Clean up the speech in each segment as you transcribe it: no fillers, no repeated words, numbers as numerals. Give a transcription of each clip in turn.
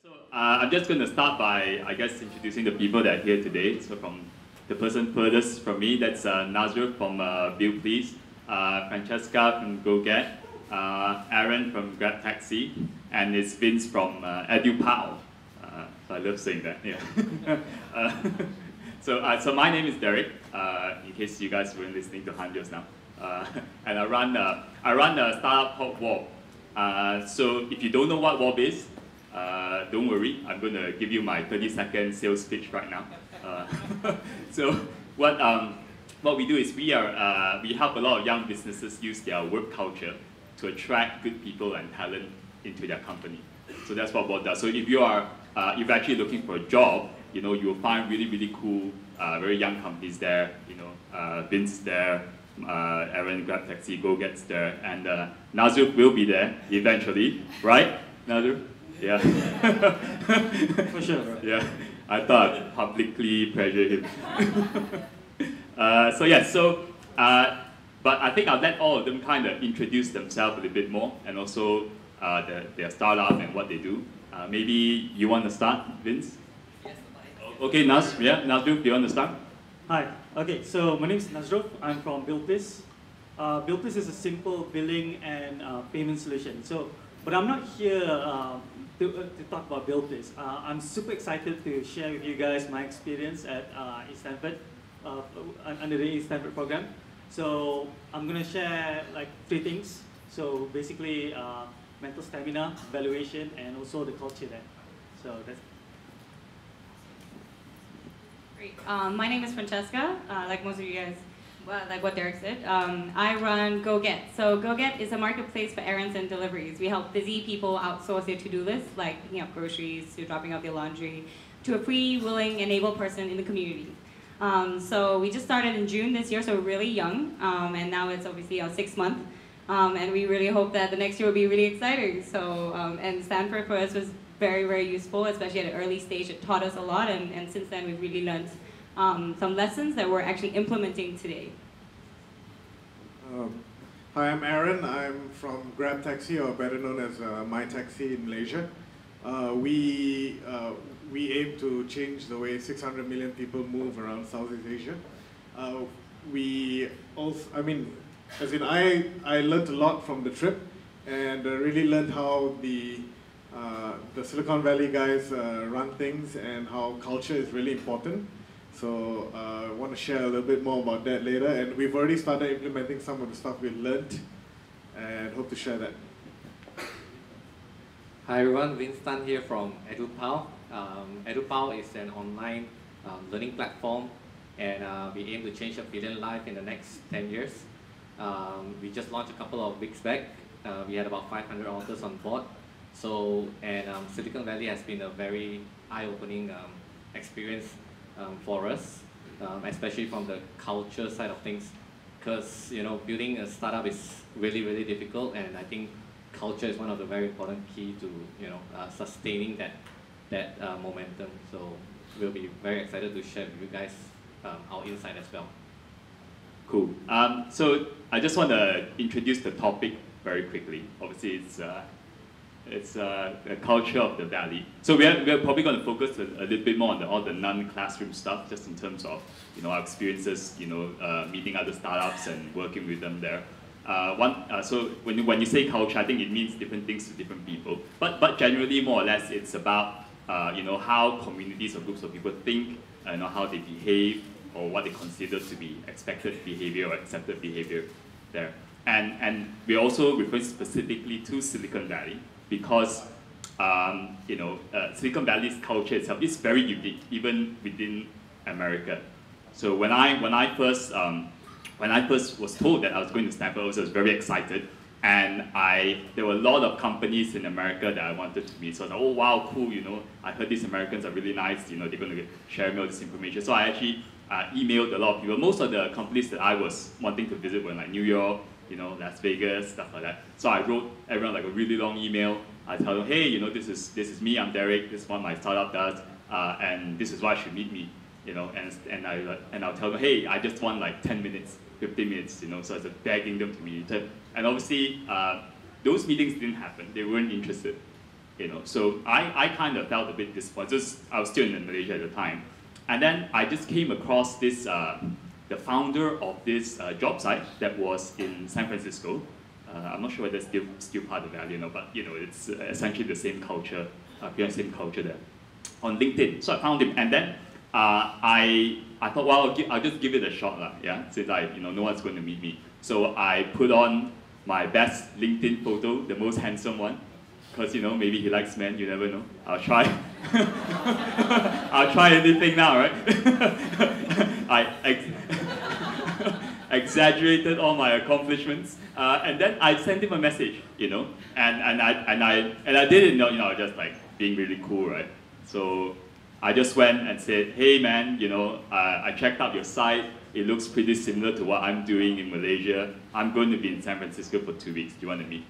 So I'm just going to start by, I guess, introducing the people that are here today. So from the person furthest from me, that's Nazrul from Bill Please, Francesca from GoGet, Aaron from Grab Taxi, and it's Vince from EduPow. So I love saying that. Yeah. So my name is Derek. In case you guys weren't listening to Han just now, and I run a startup called Warp. So if you don't know what Warp is, don't worry, I'm going to give you my 30-second sales pitch right now. So what we do is we help a lot of young businesses use their work culture to attract good people and talent into their company. So that's what Warp does. So if you're actually looking for a job, you'll find really cool, very young companies there. Vince there, Aaron, Grab Taxi, GoGet's there, and Nazrul will be there eventually, right? Nazrul? Yeah. For sure. Yeah, I thought I'd publicly pressure him. But I think I'll let all of them kind of introduce themselves a little bit more, and also their startup and what they do. Maybe you want to start, Vince? Yes. Okay, Nazrul, do you want to start? Hi. Okay, so my name is Nazrul. I'm from BillPlease. BillPlease is a simple billing and payment solution. But I'm not here to talk about BillPlease. I'm super excited to share with you guys my experience at Stanford, under the Stanford program. So I'm going to share like 3 things. So basically, mental stamina, valuation, and also the culture there. So that's. Great. My name is Francesca. Like most of you guys, like what Derek said, I run GoGet. So GoGet is a marketplace for errands and deliveries. We help busy people outsource their to-do lists, like picking up groceries to dropping off their laundry, to a free, willing, and able person in the community. So we just started in June this year, so we're really young, and now it's obviously our 6th month. And we really hope that the next year will be really exciting. So, and Stanford for us was very useful, especially at an early stage. It taught us a lot, and since then we've really learned some lessons that we're actually implementing today. Hi, I'm Aaron. I'm from Grab Taxi, or better known as MyTaxi in Malaysia. We aim to change the way 600 million people move around Southeast Asia. We also, I learned a lot from the trip, and really learned how the Silicon Valley guys run things, and how culture is really important. So I want to share a little bit more about that later, and we've already started implementing some of the stuff we've learned, and hope to share that. Hi everyone, Vince Tan here from EduPow. EduPow is an online learning platform, and we aim to change 1 billion lives in the next 10 years. We just launched a couple of weeks back. We had about 500 authors on board. Silicon Valley has been a very eye-opening experience for us, especially from the culture side of things, because building a startup is really difficult, and I think culture is one of the very important key to sustaining that momentum. So we'll be very excited to share with you guys our insight as well. Cool. So I just want to introduce the topic very quickly. Obviously, it's the culture of the Valley. So we're probably going to focus a little bit more on all the non-classroom stuff, just in terms of our experiences, meeting other startups and working with them there. So when you say culture, I think it means different things to different people. But generally, more or less, it's about how communities or groups of people think, how they behave, or what they consider to be expected behavior or accepted behavior there. And we're also referring specifically to Silicon Valley, because Silicon Valley's culture itself is very unique, even within America. So when I first was told that I was going to Stanford, I was very excited, and there were a lot of companies in America that I wanted to meet. So I was like, oh wow, cool, I heard these Americans are really nice, they're going to share me all this information. So I actually emailed a lot of people. Most of the companies that I was wanting to visit were like New York, Las Vegas, stuff like that. So I wrote everyone like a really long email. I tell them, hey, this is me, I'm Derek, this is what my startup does, and this is why you should meet me, and I'll tell them, hey, I just want like 10 minutes, 15 minutes, so it's begging them to meet. And obviously, those meetings didn't happen. They weren't interested. you know. So I kind of felt a bit disappointed. I was still in Malaysia at the time. And then I just came across this, the founder of this job site that was in San Francisco. I'm not sure whether it's still part of the value, but you know, it's essentially the same culture, same culture there, on LinkedIn. So I found him, and then I thought, well, I'll just give it a shot, yeah, since no one's going to meet me. So I put on my best LinkedIn photo, the most handsome one, because maybe he likes men, you never know. I'll try. I'll try anything now, right? I exaggerated all my accomplishments, and then I sent him a message, and I didn't know, just like being really cool, right? So I just went and said, hey man, I checked out your site. It looks pretty similar to what I'm doing in Malaysia. I'm going to be in San Francisco for 2 weeks. Do you want to meet?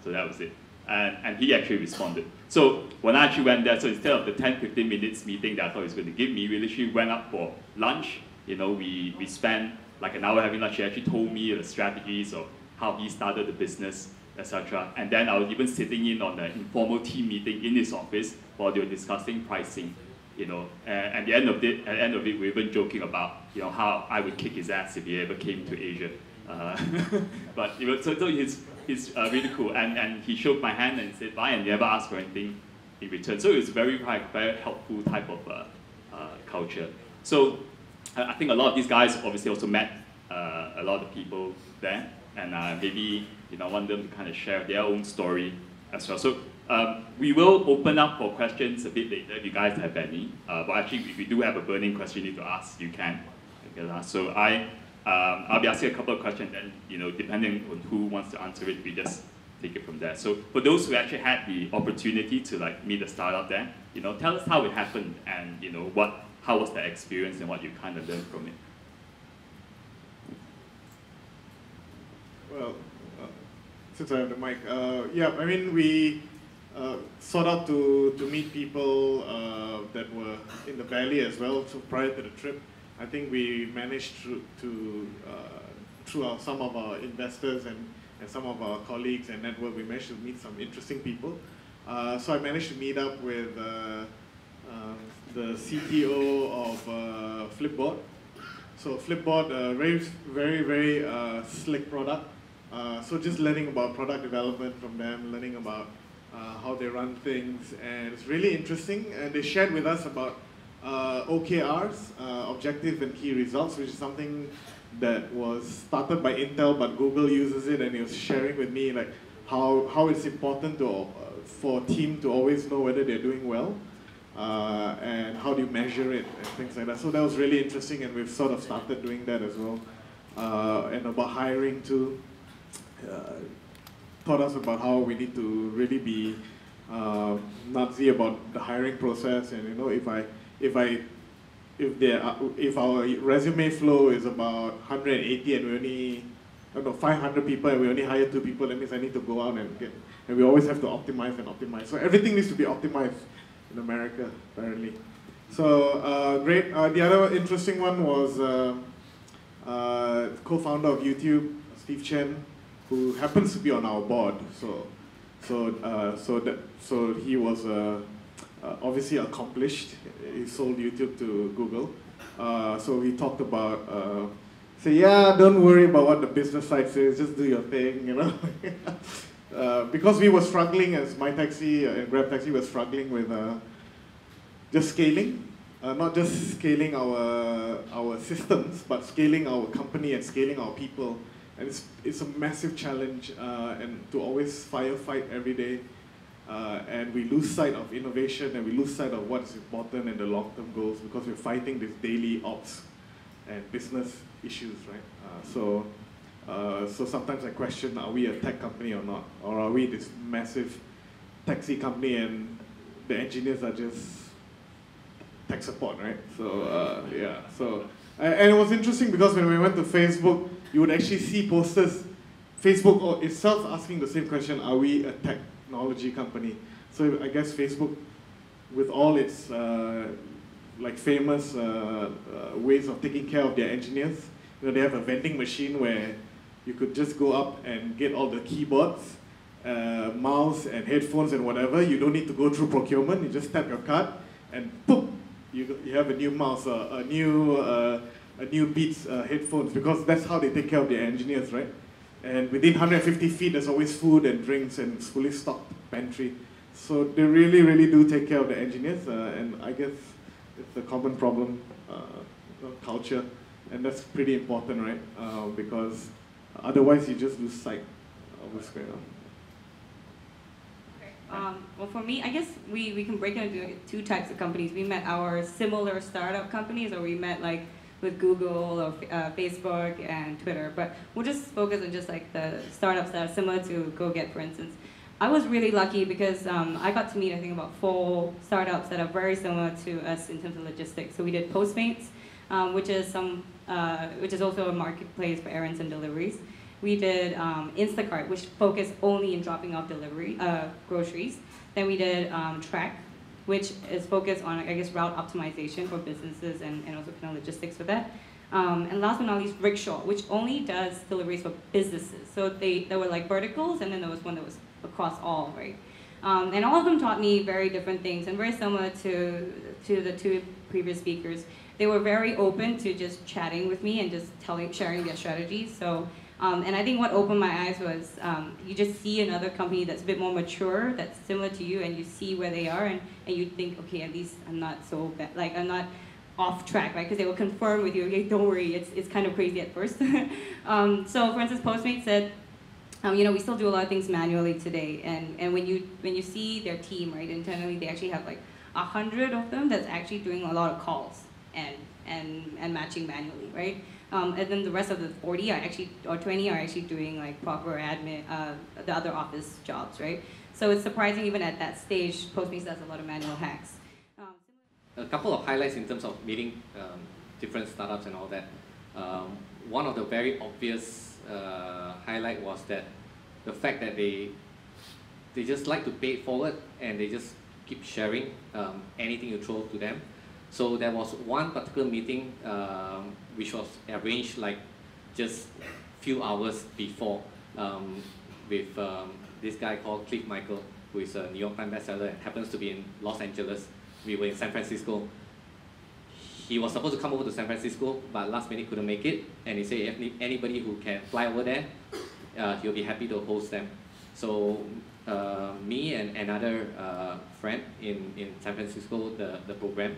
So that was it. And he actually responded. So when I actually went there, so instead of the 10-15 minutes meeting that I thought he was going to give me, we literally went up for lunch. We spent like an hour having lunch. He actually told me the strategies of how he started the business, etc. And then I was even sitting in on an informal team meeting in his office while they were discussing pricing. And at the end of it, we were even joking about how I would kick his ass if he ever came to Asia. But so he's really cool, and he shook my hand and said bye and never asked for anything in return. So it was very helpful type of culture. So I think a lot of these guys obviously also met a lot of people there, and maybe I want them to kind of share their own story as well. So we will open up for questions a bit later if you guys have any. But actually, if you do have a burning question you need to ask, you can. So I'll be asking a couple of questions, and depending on who wants to answer it, we just take it from there. So for those who actually had the opportunity to meet a startup there, tell us how it happened, and how was the experience and what you kind of learned from it. Well, since I have the mic, yeah, I mean, we sought out to meet people that were in the Valley as well. So prior to the trip, I think we managed through some of our investors and some of our colleagues and network, we managed to meet some interesting people. So I managed to meet up with the CTO of Flipboard. So Flipboard, very slick product. So just learning about product development from them, learning about how they run things, and it's really interesting. And they shared with us about OKRs, objective and key results, which is something that was started by Intel, but Google uses it, and he was sharing with me like how it's important for a team to always know whether they're doing well, and how do you measure it and things like that. So that was really interesting, and we've sort of started doing that as well. And about hiring too, taught us about how we need to really be Nazi about the hiring process, and if our resume flow is about 180 and we only 500 people and we only hire 2 people, that means I need to go out and we always have to optimize. So everything needs to be optimized in America, apparently. So great. The other interesting one was co-founder of YouTube, Steve Chen, who happens to be on our board. So he was obviously accomplished. He sold YouTube to Google. So we talked about, yeah, don't worry about what the business side says, just do your thing, because we were struggling as MyTaxi and GrabTaxi were struggling with just scaling, not just scaling our systems, but scaling our company and scaling our people. And it's a massive challenge, and to always firefight every day. And we lose sight of innovation, and we lose sight of what's important and the long-term goals, because we're fighting these daily ops and business issues, right? So sometimes I question, are we a tech company or not? Or are we this massive taxi company and the engineers are just tech support, right? So yeah, and it was interesting because when we went to Facebook, you would actually see posters, Facebook itself asking the same question, are we a technology company? So I guess Facebook, with all its famous ways of taking care of their engineers, they have a vending machine where you could just go up and get all the keyboards, mouse and headphones and whatever, you don't need to go through procurement. You just tap your card and boom, you have a new mouse, a new Beats headphones, because that's how they take care of their engineers, right? And within 150 feet, there's always food and drinks and it's fully stocked pantry. So they really, really do take care of the engineers, and I guess it's a common problem, culture, and that's pretty important, right? Because otherwise you just lose sight of what's going on. Well, for me, I guess we can break it into two types of companies. We met our similar startup companies, or we met like with Google or Facebook and Twitter, but we'll just focus on just like the startups that are similar to GoGet, for instance. I was really lucky because I got to meet, I think, about 4 startups that are very similar to us in terms of logistics. So we did Postmates, which is also a marketplace for errands and deliveries. We did Instacart, which focused only in dropping off groceries. Then we did Track, which is focused on, I guess, route optimization for businesses and also kind of logistics for that. And last but not least, Rickshaw, which only does deliveries for businesses. So there were like verticals, and then there was one that was across all, right? And all of them taught me very different things, and very similar to the 2 previous speakers. They were very open to just chatting with me and just sharing their strategies. So, and I think what opened my eyes was you just see another company that's a bit more mature, that's similar to you, and you see where they are, and you think, okay, at least I'm not so bad, like I'm not off track, right? Because they will confirm with you, okay, don't worry, it's kind of crazy at first. So, for instance, Postmates said, you know, we still do a lot of things manually today, and when you see their team, right, internally, they actually have like 100 of them that's actually doing a lot of calls and matching manually, right? And then the rest of the 40 are actually, or 20 are actually doing like proper admin, the other office jobs, right? So it's surprising even at that stage, Postmates does a lot of manual hacks. A couple of highlights in terms of meeting different startups and all that. One of the very obvious highlight was that the fact that they just like to pay it forward, and they just keep sharing anything you throw to them. So there was one particular meeting which was arranged like just few hours before with this guy called Cliff Michael, who is a New York Times bestseller and happens to be in Los Angeles. We were in San Francisco. He was supposed to come over to San Francisco, but last minute couldn't make it. And he said if anybody who can fly over there, he'll be happy to host them. So me and another friend in San Francisco, the program,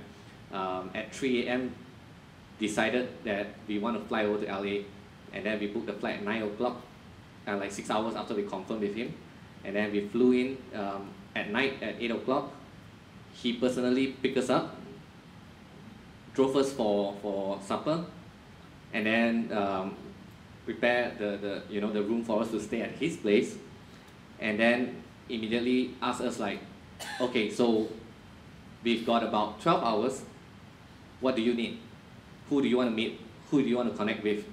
at 3 a.m. decided that we want to fly over to LA. And then we booked the flight at 9 o'clock, like 6 hours after we confirmed with him. And then we flew in at night at 8 o'clock. He personally picked us up, drove us for supper, and then prepared the room for us to stay at his place, and then immediately asked us like, okay, so we've got about 12 hours. What do you need? Who do you want to meet? Who do you want to connect with?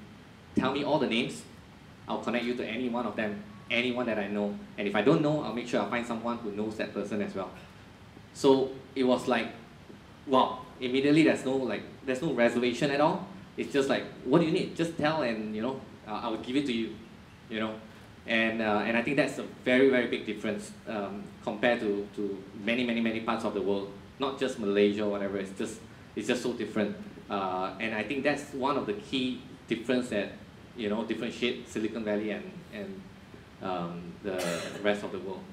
Tell me all the names. I'll connect you to any one of them, anyone that I know. And if I don't know, I'll make sure I'll find someone who knows that person as well. So it was like, wow, immediately there's no reservation at all. It's just like, what do you need? Just tell, and I will give it to you, And I think that's a very, very big difference compared to many parts of the world, not just Malaysia or whatever. It's just so different. And I think that's one of the key difference that differentiate Silicon Valley and the rest of the world.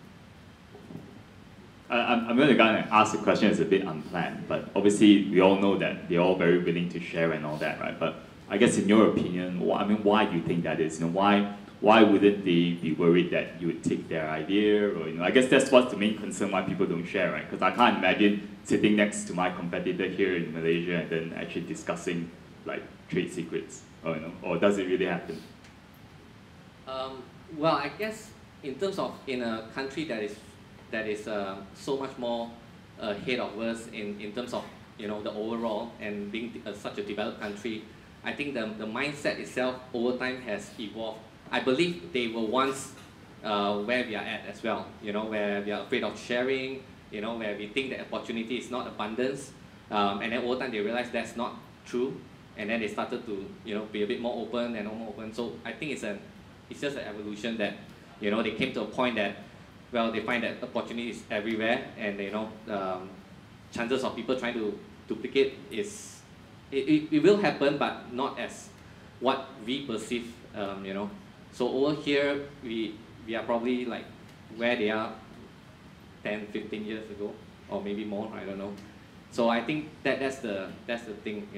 I'm going to ask the question. It's a bit unplanned, but obviously we all know that they're all very willing to share and all that, right? But I guess in your opinion, why do you think that is? Why wouldn't they be worried that you would take their idea? Or I guess that's what's the main concern why people don't share, right? Because I can't imagine sitting next to my competitor here in Malaysia and then actually discussing like trade secrets, or does it really happen? Well, I guess in terms of in a country that is so much more ahead of us in terms of the overall, and being such a developed country, I think the mindset itself over time has evolved. I believe they were once where we are at as well, where we are afraid of sharing, where we think that opportunity is not abundance, and then over time they realize that's not true, and then they started to be a bit more open and more open. So I think it's just an evolution that they came to a point that well, they find that opportunities everywhere, and chances of people trying to duplicate is, it will happen, but not as what we perceive, So over here, we are probably like where they are 10, 15 years ago, or maybe more, I don't know. So I think that's the thing,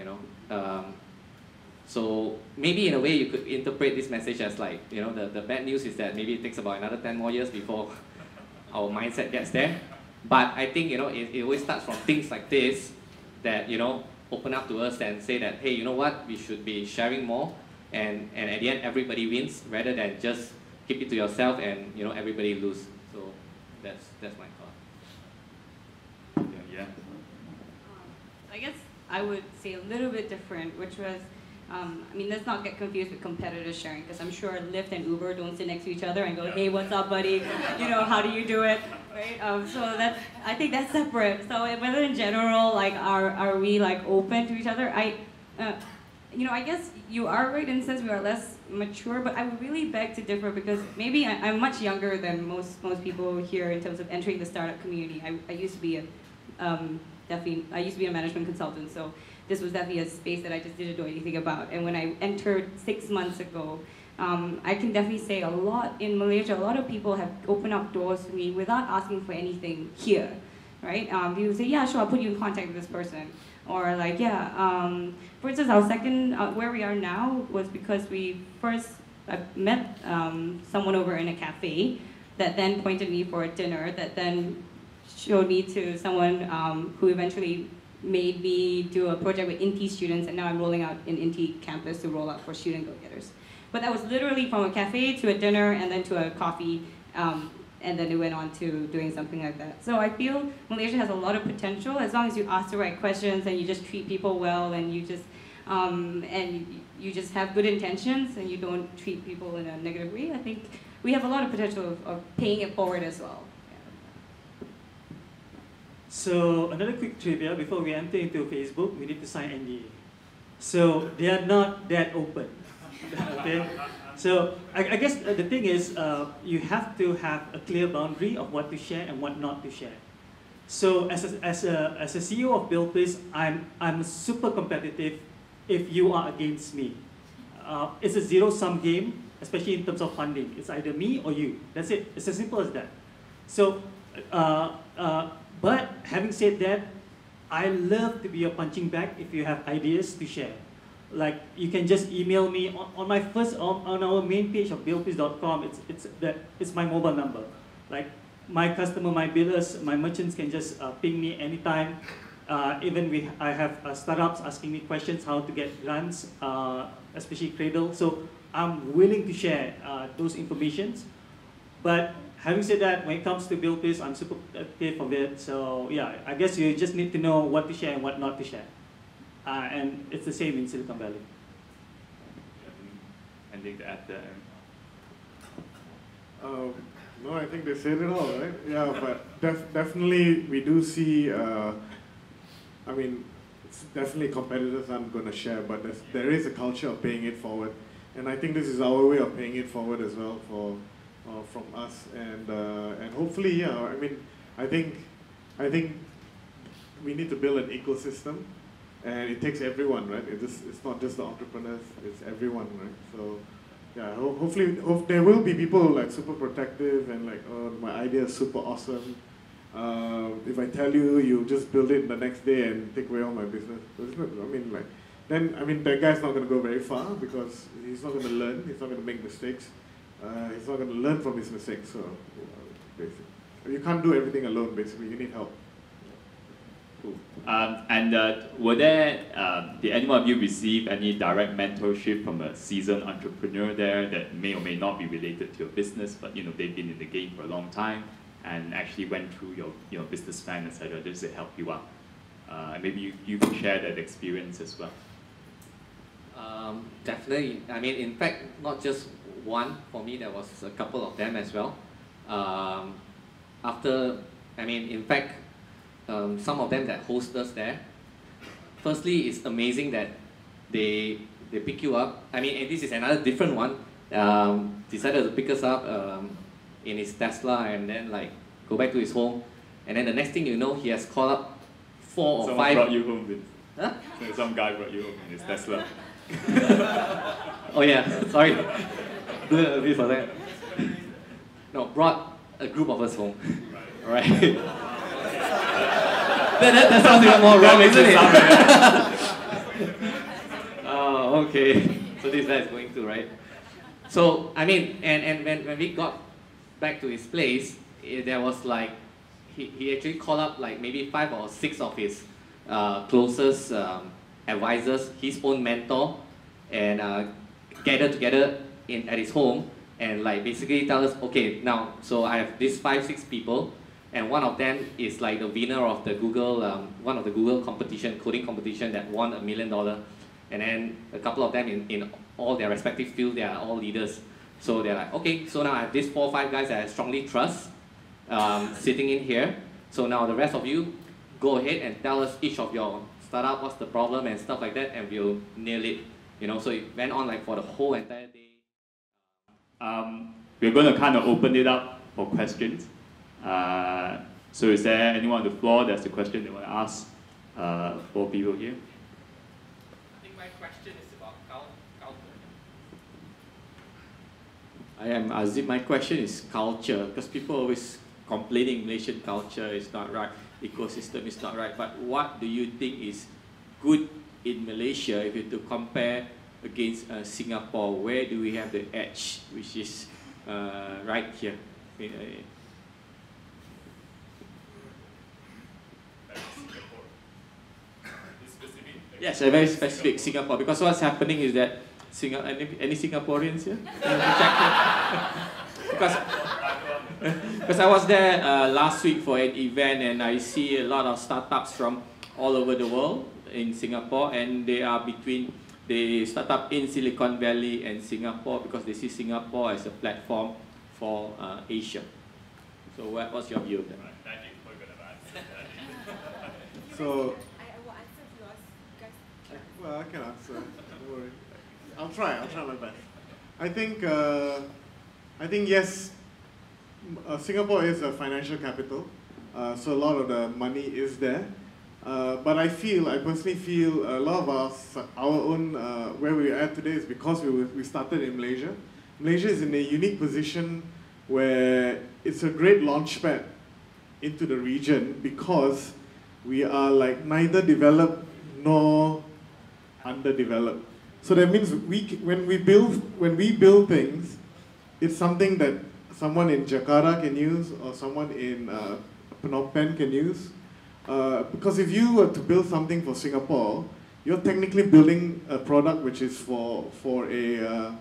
So maybe in a way you could interpret this message as like, the bad news is that maybe it takes about another 10 more years before our mindset gets there. But I think, it always starts from things like this that, open up to us and say that, hey, you know what, we should be sharing more, and at the end everybody wins, rather than just keep it to yourself and, everybody lose. So that's my thought. Yeah. I guess I would say a little bit different, which was, let's not get confused with competitor sharing, because I'm sure Lyft and Uber don't sit next to each other and go, hey, what's up, buddy? How do you do it? Right? So I think that's separate. So whether in general, like, are we like open to each other? I guess you are right in the sense we are less mature, but I would really beg to differ, because maybe I'm much younger than most people here in terms of entering the startup community. I used to be a management consultant, so this was definitely a space that I just didn't know anything about. And when I entered 6 months ago, I can definitely say a lot in Malaysia, a lot of people have opened up doors to me without asking for anything here, right? People say, yeah, sure, I'll put you in contact with this person. Or like, for instance, our second, where we are now was because we first met someone over in a cafe that then pointed me for a dinner, that then showed me to someone who eventually made me do a project with INTI students, and now I'm rolling out in INTI campus to roll out for student go-getters. But that was literally from a cafe to a dinner and then to a coffee, and then it went on to doing something like that. So I feel Malaysia has a lot of potential as long as you ask the right questions and you just treat people well, and you just have good intentions and you don't treat people in a negative way. I think we have a lot of potential of paying it forward as well. So another quick trivia, before we enter into Facebook, we need to sign NDA. So they are not that open. Okay? So I guess the thing is, you have to have a clear boundary of what to share and what not to share. So as a CEO of BuildPlace, I'm super competitive if you are against me. It's a zero-sum game, especially in terms of funding. It's either me or you. That's it. It's as simple as that. So, but having said that, I love to be a punching bag if you have ideas to share. Like, you can just email me on my on our main page of buildplace.com. It's my mobile number. Like, my customer, my billers, my merchants can just ping me anytime. Even I have startups asking me questions how to get grants, especially Cradle. So I'm willing to share those informations. But having said that, when it comes to BuildPlace, I'm super active of it. So yeah, I guess you just need to know what to share and what not to share. And it's the same in Silicon Valley. Anything to add there? No, I think they said it all, right? Yeah, but definitely we do see, it's definitely competitors aren't going to share, but there is a culture of paying it forward. And I think this is our way of paying it forward as well from us. And hopefully, yeah, I think we need to build an ecosystem. And it takes everyone, right? It's not just the entrepreneurs, it's everyone, right? So, yeah, hopefully there will be people like super protective and like, oh, my idea is super awesome. If I tell you, you just build it the next day and take away all my business. Then that guy's not going to go very far because he's not going to learn, he's not going to make mistakes. He's not going to learn from his mistakes, so basically. You can't do everything alone, basically, you need help. Cool. Did any one of you receive any direct mentorship from a seasoned entrepreneur there that may or may not be related to your business, but they've been in the game for a long time and actually went through your business plan, etc., just to help you out? And maybe you can share that experience as well. Definitely. In fact, not just one. For me, there was a couple of them as well. In fact, some of them that host us there. Firstly, it's amazing that they pick you up. And this is another different one. Decided to pick us up in his Tesla and then like go back to his home. And then the next thing you know, he has called up 4 or Someone 5. brought you home with. Huh? So some guy brought you home in his Tesla. Oh yeah, sorry. Do a bit for that. No, brought a group of us home. Right. that sounds even more wrong, isn't it? Oh, okay. So this guy is going to, right? So, I mean, and when we got back to his place, there was like, he actually called up like maybe 5 or 6 of his closest advisors, his own mentor, and gathered together at his home and like basically tell us, okay, now, so I have these 5-6 people, and one of them is like the winner of the Google, one of the Google competition, coding competition that won $1 million. And then a couple of them in all their respective field, they are all leaders. So they're like, okay, so now I have these 4 or 5 guys that I strongly trust sitting in here. So now the rest of you, go ahead and tell us each of your startup, what's the problem and stuff like that, and we'll nail it. You know, so it went on like for the whole entire day. We're going to kind of open it up for questions. So is there anyone on the floor that's the question they want to ask 4 people here? I think my question is about culture. I am Azim. My question is culture, because people always complaining Malaysian culture is not right, ecosystem is not right. But what do you think is good in Malaysia if you to compare against Singapore? Where do we have the edge, which is right here? Yes, a very specific Singapore, because what's happening is that any Singaporeans here? because I was there last week for an event and I see a lot of startups from all over the world in Singapore, and they are between the startup in Silicon Valley and Singapore because they see Singapore as a platform for Asia. So what's your view of that? Thank you for good advice. So, I will answer yours, guys. well, I can answer. Don't worry. I'll try my best. I think yes, Singapore is a financial capital, so a lot of the money is there. But I personally feel a lot of our own, where we are at today is because we started in Malaysia. Malaysia is in a unique position where it's a great launchpad into the region because we are like neither developed nor underdeveloped. So that means when we build things, it's something that someone in Jakarta can use or someone in Phnom Penh can use. Because if you were to build something for Singapore, you're technically building a product which is for a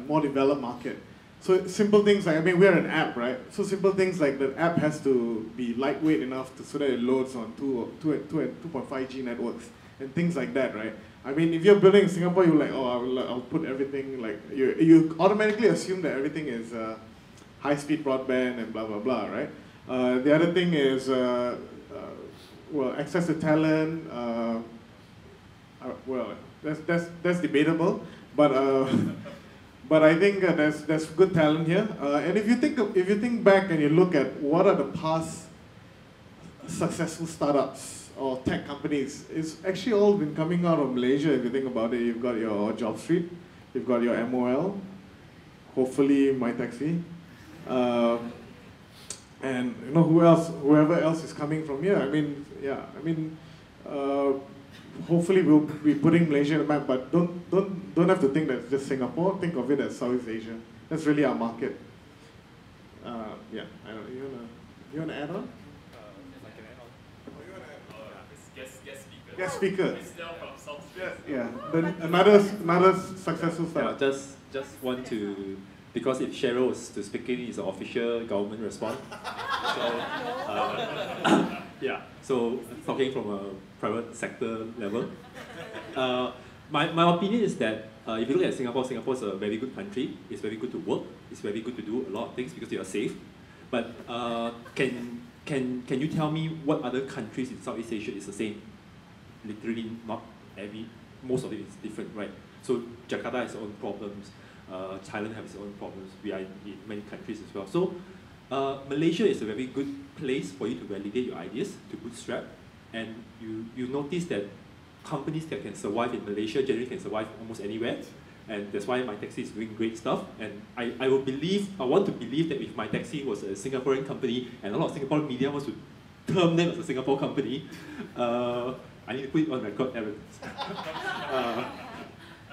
more developed market. So simple things like, I mean, we're an app, right? So simple things like the app has to be lightweight enough so that it loads on 2.5G networks and things like that, right? I mean, if you're building in Singapore, you're like, oh, I'll put everything, like, you automatically assume that everything is high-speed broadband and blah, blah, blah, right? The other thing is, well, access to talent, well, that's debatable, but but I think there's good talent here. And if you think back and you look at what are the past successful startups or tech companies, it's actually all been coming out of Malaysia. If you think about it, you've got your JobStreet, you've got your MOL, hopefully MyTaxi, and you know whoever else is coming from here. I mean, yeah, I mean. Hopefully we'll be putting Malaysia on the map, but don't have to think that it's just Singapore. Think of it as Southeast Asia. That's really our market. Yeah, I don't know. You wanna add on? Guest speaker. Yeah. Then another successful startup. Yeah, just want to, because if Cheryl was to speak in, it's an official government response. So yeah. So talking from a private sector level, my opinion is that if you look at Singapore, Singapore is a very good country. It's very good to work. It's very good to do a lot of things because you are safe. But can you tell me what other countries in Southeast Asia is the same? Literally not most of it is different, right? So Jakarta has its own problems. Thailand has its own problems. We are in many countries as well. So Malaysia is a very good place for you to validate your ideas, to bootstrap, and you notice that companies that can survive in Malaysia generally can survive almost anywhere, and that's why MyTaxi is doing great stuff. And I want to believe that if MyTaxi was a Singaporean company and a lot of Singaporean media wants to term them as a Singapore company, I need to put it on record, Aaron.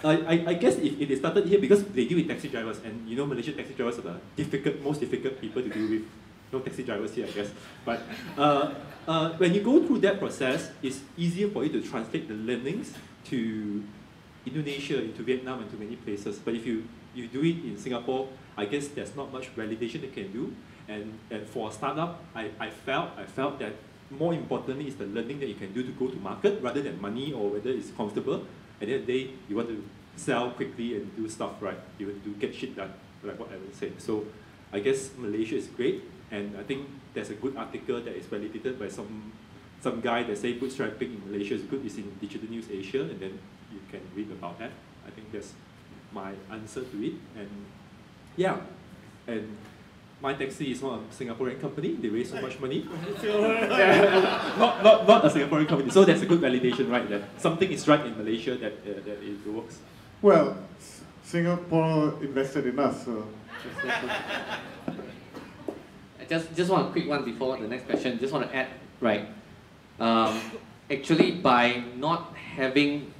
I guess if they started here, because they deal with taxi drivers, and you know Malaysian taxi drivers are the most difficult people to deal with. No taxi drivers here, I guess. But when you go through that process, it's easier for you to translate the learnings to Indonesia, into Vietnam, and to many places. But if you do it in Singapore, I guess there's not much validation they can do. And for a startup, I felt that more importantly is the learning that you can do to go to market rather than money or whether it's comfortable. At the end of the day, you want to sell quickly and do stuff right. You want to get shit done, like what Evan said. So I guess Malaysia is great, and I think there's a good article that is validated by some guy that say bootstrapping in Malaysia is good. It's in Digital News Asia, and then you can read about that. I think that's my answer to it. And yeah, and MyTaxi is not a Singaporean company. They raise so much money. not a Singaporean company. So that's a good validation, right? That something is right in Malaysia, that it works. Well, Singapore invested in us, so. Just one quick one before the next question. Just want to add, right? Actually, by not having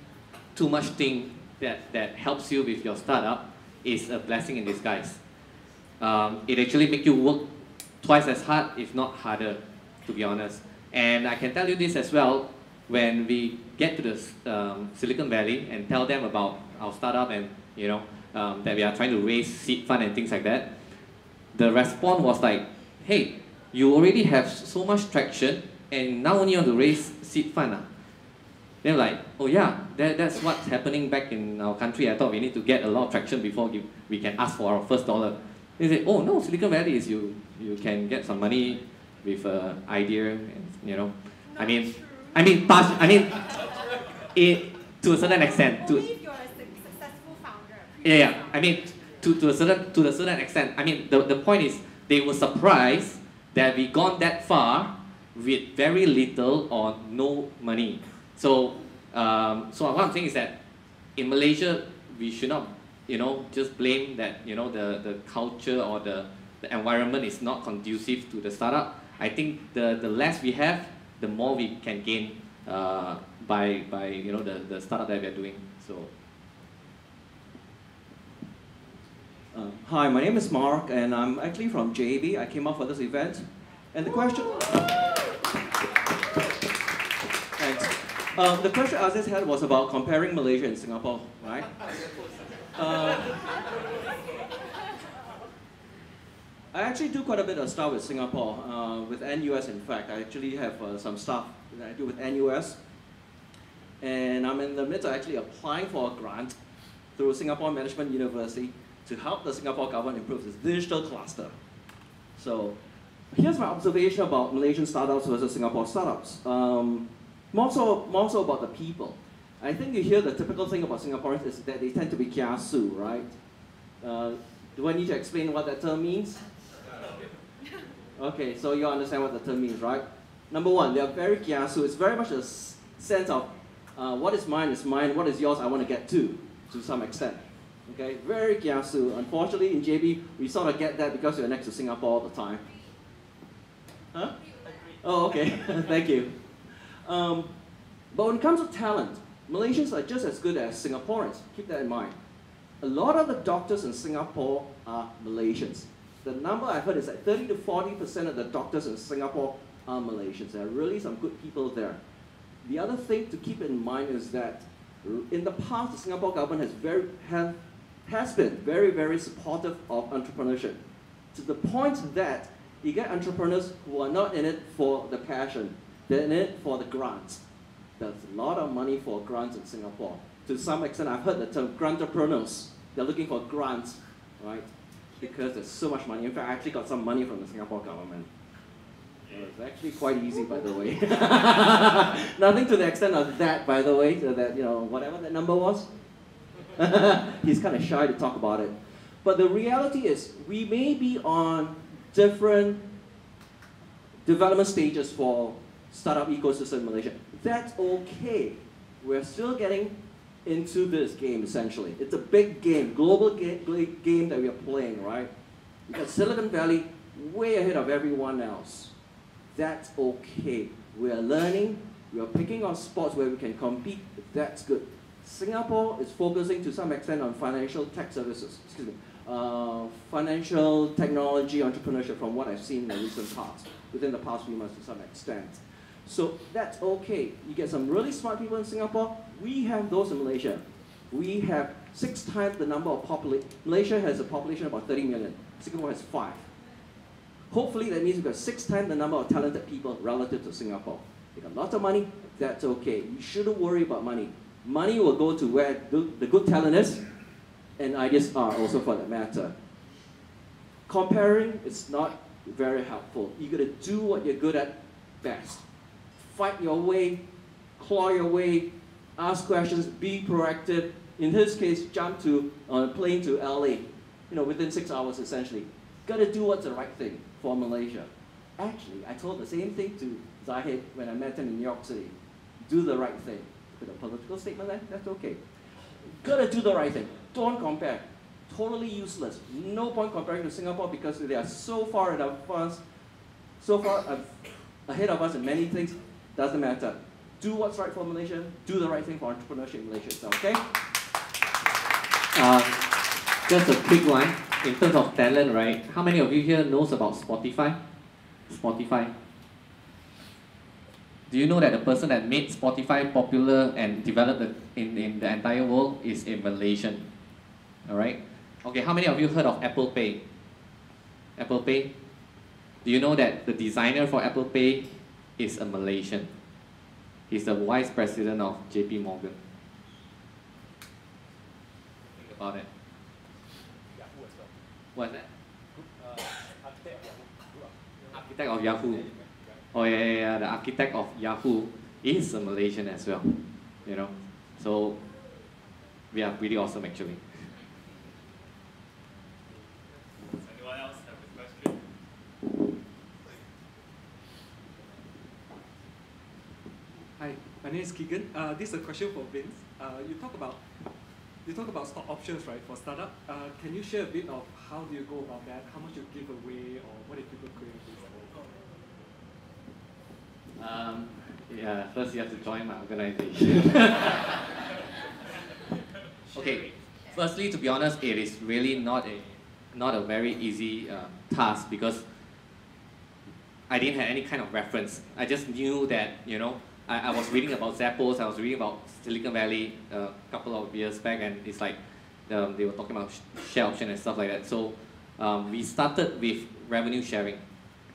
too much thing that helps you with your startup is a blessing in disguise. It actually makes you work twice as hard, if not harder, to be honest. And I can tell you this as well, when we get to the Silicon Valley and tell them about our startup and that we are trying to raise seed fund and things like that, the response was like, hey, you already have so much traction and now only want to raise seed fund. They're like, oh yeah, that's what's happening back in our country. I thought we need to get a lot of traction before we can ask for our first dollar. They say, oh no, Silicon Valley is you can get some money with an idea, and, I mean, to a certain extent. Only if you're a successful founder. Yeah. I mean, to a certain extent. I mean, the point is they were surprised that we gone that far with very little or no money. So what I'm saying is that in Malaysia we should not just blame that the culture or the environment is not conducive to the startup. I think the less we have, the more we can gain by the startup that we are doing. So. Hi, my name is Mark, and I'm actually from JB. I came up for this event, and the question. Thanks. The question I just had was about comparing Malaysia and Singapore, right? I actually do quite a bit of stuff with Singapore, with NUS in fact. I actually have some stuff that I do with NUS. And I'm in the midst of actually applying for a grant through Singapore Management University to help the Singapore government improve its digital cluster. So here's my observation about Malaysian startups versus Singapore startups. More so about the people. I think you hear the typical thing about Singaporeans is that they tend to be kiasu, right? Do I need to explain what that term means? Okay, so you understand what the term means, right? Number one, they are very kiasu. It's very much a sense of what is mine, what is yours, I want to get to some extent. Okay, very kiasu. Unfortunately, in JB, we sort of get that because we're next to Singapore all the time. Huh? Oh, okay. Thank you. But when it comes to talent, Malaysians are just as good as Singaporeans. Keep that in mind. A lot of the doctors in Singapore are Malaysians. The number I've heard is that 30 to 40% of the doctors in Singapore are Malaysians. There are really some good people there. The other thing to keep in mind is that in the past, the Singapore government has been very, very supportive of entrepreneurship, to the point that you get entrepreneurs who are not in it for the passion, they're in it for the grants. There's a lot of money for grants in Singapore. To some extent, I've heard the term grantpreneurs. They're looking for grants, right? Because there's so much money. In fact, I actually got some money from the Singapore government. It was actually quite easy, by the way. Nothing to the extent of that, by the way, so that, whatever that number was. He's kind of shy to talk about it. But the reality is, we may be on different development stages for startup ecosystem in Malaysia. That's okay. We're still getting into this game, essentially. It's a big game, global game that we are playing, right? You got Silicon Valley way ahead of everyone else. That's okay. We are learning, we are picking on spots where we can compete. That's good. Singapore is focusing to some extent on financial tech services, financial technology entrepreneurship from what I've seen in the recent past, within the past few months to some extent. So that's okay. You get some really smart people in Singapore. We have those in Malaysia. We have 6 times the number of population. Malaysia has a population of about 30 million. Singapore has 5. Hopefully that means we've got 6 times the number of talented people relative to Singapore. They got lots of money, that's okay. You shouldn't worry about money. Money will go to where the good talent is, and ideas are also for that matter. Comparing is not very helpful. You gotta do what you're good at best. Fight your way, claw your way, ask questions, be proactive. In his case, jump on a plane to LA, within 6 hours essentially. Gotta do what's the right thing for Malaysia. Actually, I told the same thing to Zahid when I met him in New York City. Do the right thing. With a political statement there, that's okay. Gotta do the right thing. Don't compare. Totally useless. No point comparing to Singapore because they are so far ahead of us in many things. Doesn't matter. Do what's right for Malaysia. Do the right thing for entrepreneurship in Malaysia. So, okay? Just a quick one. In terms of talent, right? How many of you here knows about Spotify? Spotify. Do you know that the person that made Spotify popular and developed it in the entire world is a Malaysian? All right? Okay, how many of you heard of Apple Pay? Apple Pay? Do you know that the designer for Apple Pay is a Malaysian? He's the vice president of JP Morgan. Think about it. What's that? Architect of Yahoo. Oh yeah, the architect of Yahoo is a Malaysian as well. So we are pretty awesome actually. Anyone else have a question? Hi, my name is Keegan. This is a question for Vince. You talk about stock options, right, for startup. Can you share a bit of how do you go about that? How much you give away, or what if people create this? Yeah, first you have to join my organization. Okay, firstly, to be honest, it is really not a very easy task because I didn't have any kind of reference. I just knew that, I was reading about Zappos, I was reading about Silicon Valley a couple of years back, and it's like they were talking about share option and stuff like that. So we started with revenue sharing,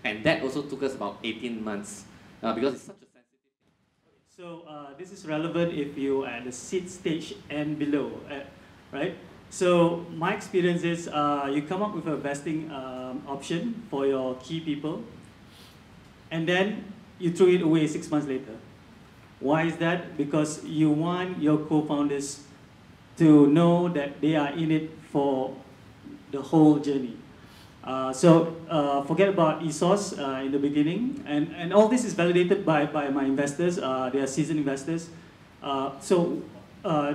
and that also took us about 18 months because it's such a sensitive thing. So this is relevant if you are at the seed stage and below, right? So my experience is you come up with a vesting option for your key people, and then you throw it away 6 months later. Why is that? Because you want your co-founders to know that they are in it for the whole journey. Forget about ESOS in the beginning, and all this is validated by my investors. They are seasoned investors.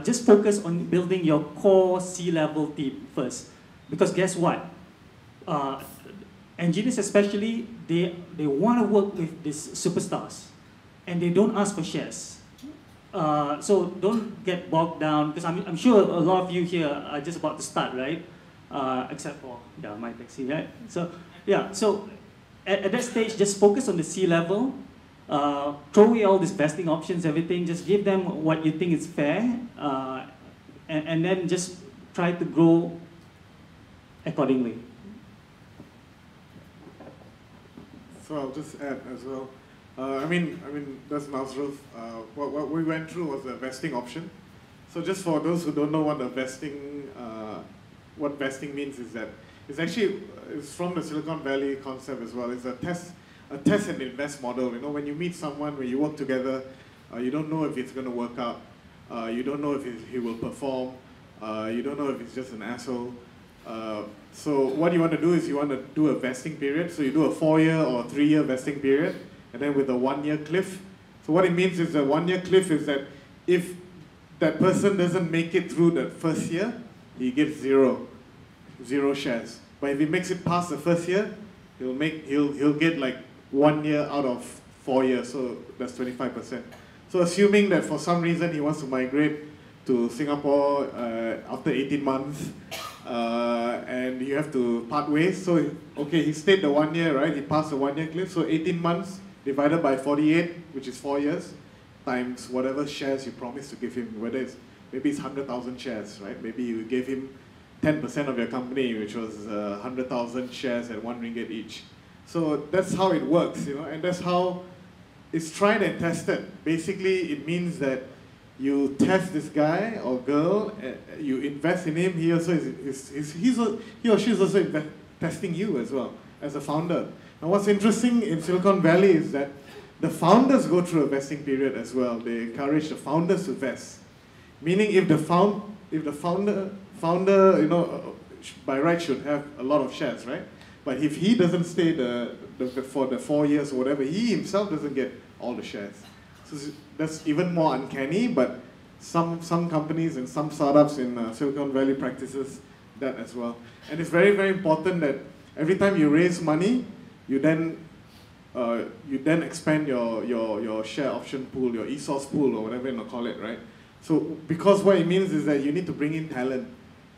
Just focus on building your core C-level team first, because guess what? Engineers especially, they want to work with these superstars, and they don't ask for shares. So don't get bogged down, because I'm sure a lot of you here are just about to start, right? Except for my taxi, right? So at that stage, just focus on the C-level. Throw away all these vesting options, everything. Just give them what you think is fair, and then just try to grow accordingly. So I'll just add as well. That's Nazrul. What we went through was a vesting option. So just for those who don't know what vesting means, is that it's from the Silicon Valley concept as well. It's a test and invest model. When you meet someone, when you work together, you don't know if it's going to work out. You don't know if he will perform. You don't know if he's just an asshole. So what you want to do is you want to do a vesting period. So you do a 4-year or 3-year vesting period, and then with a 1-year cliff. So what it means is the 1-year cliff is that if that person doesn't make it through the first year, he gets zero shares. But if he makes it past the first year, he'll get like 1 year out of 4 years. So that's 25%. So assuming that for some reason he wants to migrate to Singapore after 18 months, and you have to part ways. So, okay, he stayed the 1 year, right? He passed the 1-year cliff. So 18 months divided by 48, which is 4 years, times whatever shares you promised to give him, whether it's, maybe it's 100,000 shares, right? Maybe you gave him 10% of your company, which was 100,000 shares at 1 ringgit each. So that's how it works, you know, and that's how it's tried and tested. Basically, it means that you test this guy or girl, you invest in him, he or she is also testing you as well, as a founder. Now what's interesting in Silicon Valley is that the founders go through a vesting period as well. They encourage the founders to vest. Meaning if the founder, you know, by right should have a lot of shares, right? But if he doesn't stay for the 4 years or whatever, he himself doesn't get all the shares. So that's even more uncanny, but some companies and some startups in Silicon Valley practices that as well. And it's very, very important that every time you raise money, you then expand your share option pool, your ESOS pool, or whatever you want to call it, right? So because what it means is that you need to bring in talent.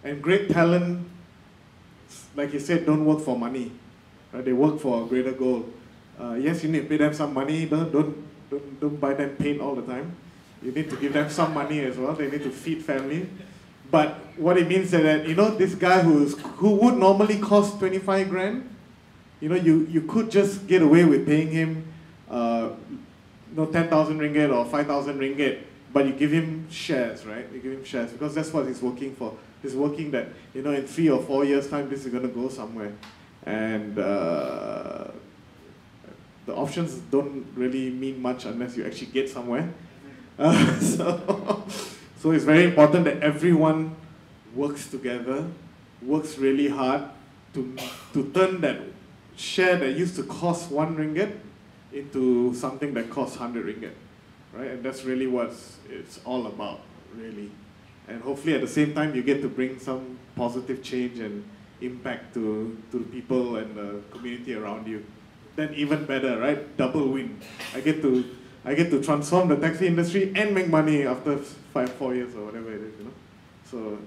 And great talent, like you said, don't work for money, right? They work for a greater goal. Yes, you need to pay them some money. Don't buy them paint all the time. You need to give them some money as well. They need to feed family. But what it means is that, you know, this guy who would normally cost 25 grand, you know, you could just get away with paying him 10,000 ringgit or 5,000 ringgit, but you give him shares, right? You give him shares because that's what he's working for. He's working that, you know, in 3 or 4 years' time, this is going to go somewhere. And the options don't really mean much unless you actually get somewhere. So it's very important that everyone works together, works really hard to turn that share that used to cost 1 ringgit into something that costs 100 ringgit, right? And that's really what it's all about, really. And hopefully at the same time you get to bring some positive change and impact to the people and the community around you. Then even better, right? Double win. I get to transform the taxi industry and make money after 4 years or whatever it is, you know. So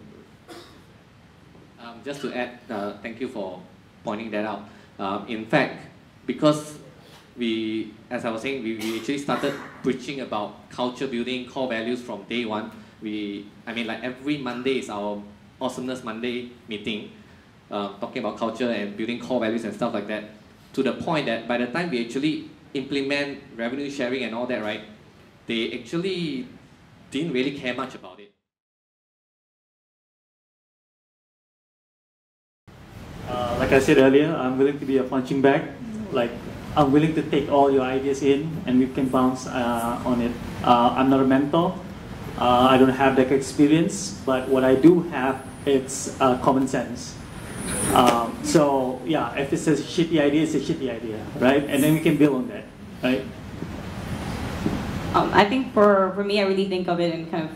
just to add, thank you for pointing that out. In fact, because as I was saying, we actually started preaching about culture building, core values from day one. Like every Monday is our Awesomeness Monday meeting, talking about culture and building core values and stuff like that, to the point that by the time we actually implement revenue sharing and all that, right, they actually didn't really care much about it. Like I said earlier, I'm willing to be a punching bag. Like, I'm willing to take all your ideas in and we can bounce on it. I'm not a mentor. I don't have that experience, but what I do have, it's common sense. So yeah, if it's a shitty idea, it's a shitty idea, right? And then we can build on that, right? I think for me, I really think of it in kind of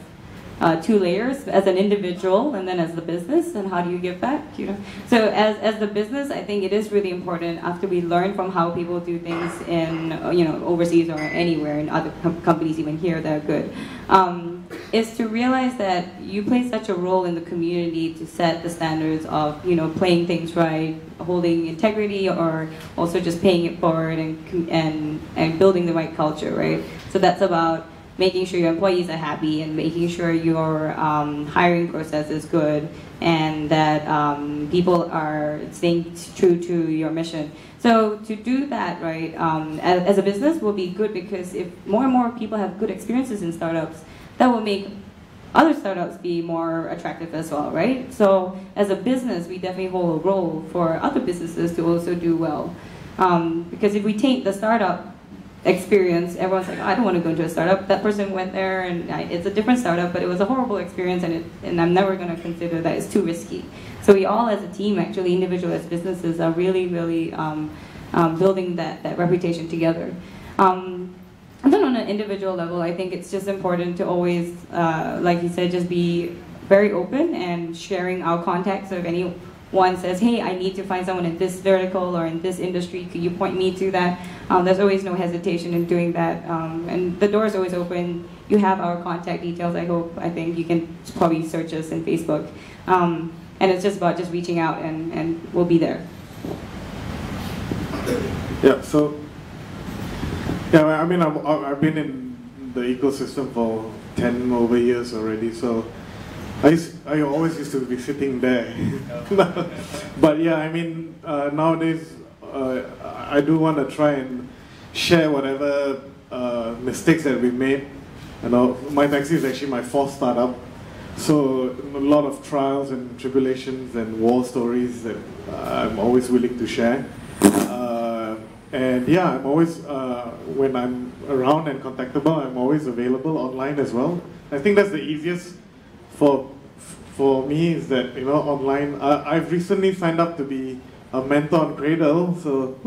2 layers, as an individual and then as the business, and how do you give back, you know? So as the business, I think it is really important after we learn from how people do things in, you know, overseas or anywhere, in other companies even here that are good, is to realize that you play such a role in the community to set the standards of, you know, playing things right, holding integrity, or also just paying it forward and building the right culture, right? So that's about making sure your employees are happy and making sure your hiring process is good and that people are staying true to your mission. So to do that, right, as a business will be good, because if more and more people have good experiences in startups, that will make other startups be more attractive as well, right? So as a business, we definitely hold a role for other businesses to also do well. Because if we take the startup experience. Everyone's like, oh, I don't want to go into a startup. That person went there, and it's a different startup, but it was a horrible experience, and I'm never going to consider that. It's too risky. So we all, as a team, actually, individual as businesses, are really, really building that reputation together. And then on an individual level, I think it's just important to always, like you said, just be very open and sharing our contacts. So if anyone says, hey, I need to find someone in this vertical or in this industry, could you point me to that? There's always no hesitation in doing that. And the door is always open. You have our contact details, I think. You can probably search us in Facebook. And it's just about just reaching out, and we'll be there. Yeah, so, yeah, I mean, I've been in the ecosystem for 10 over years already, so I always used to be sitting there. But yeah, I mean, nowadays, I do want to try and share whatever mistakes that we made. You know, MaTaxi is actually my 4th startup. So a lot of trials and tribulations and war stories that I'm always willing to share. And yeah, I'm always, when I'm around and contactable, I'm always available online as well. I think that's the easiest for me, is that, you know, online. I've recently signed up to be a mentor on Cradle, so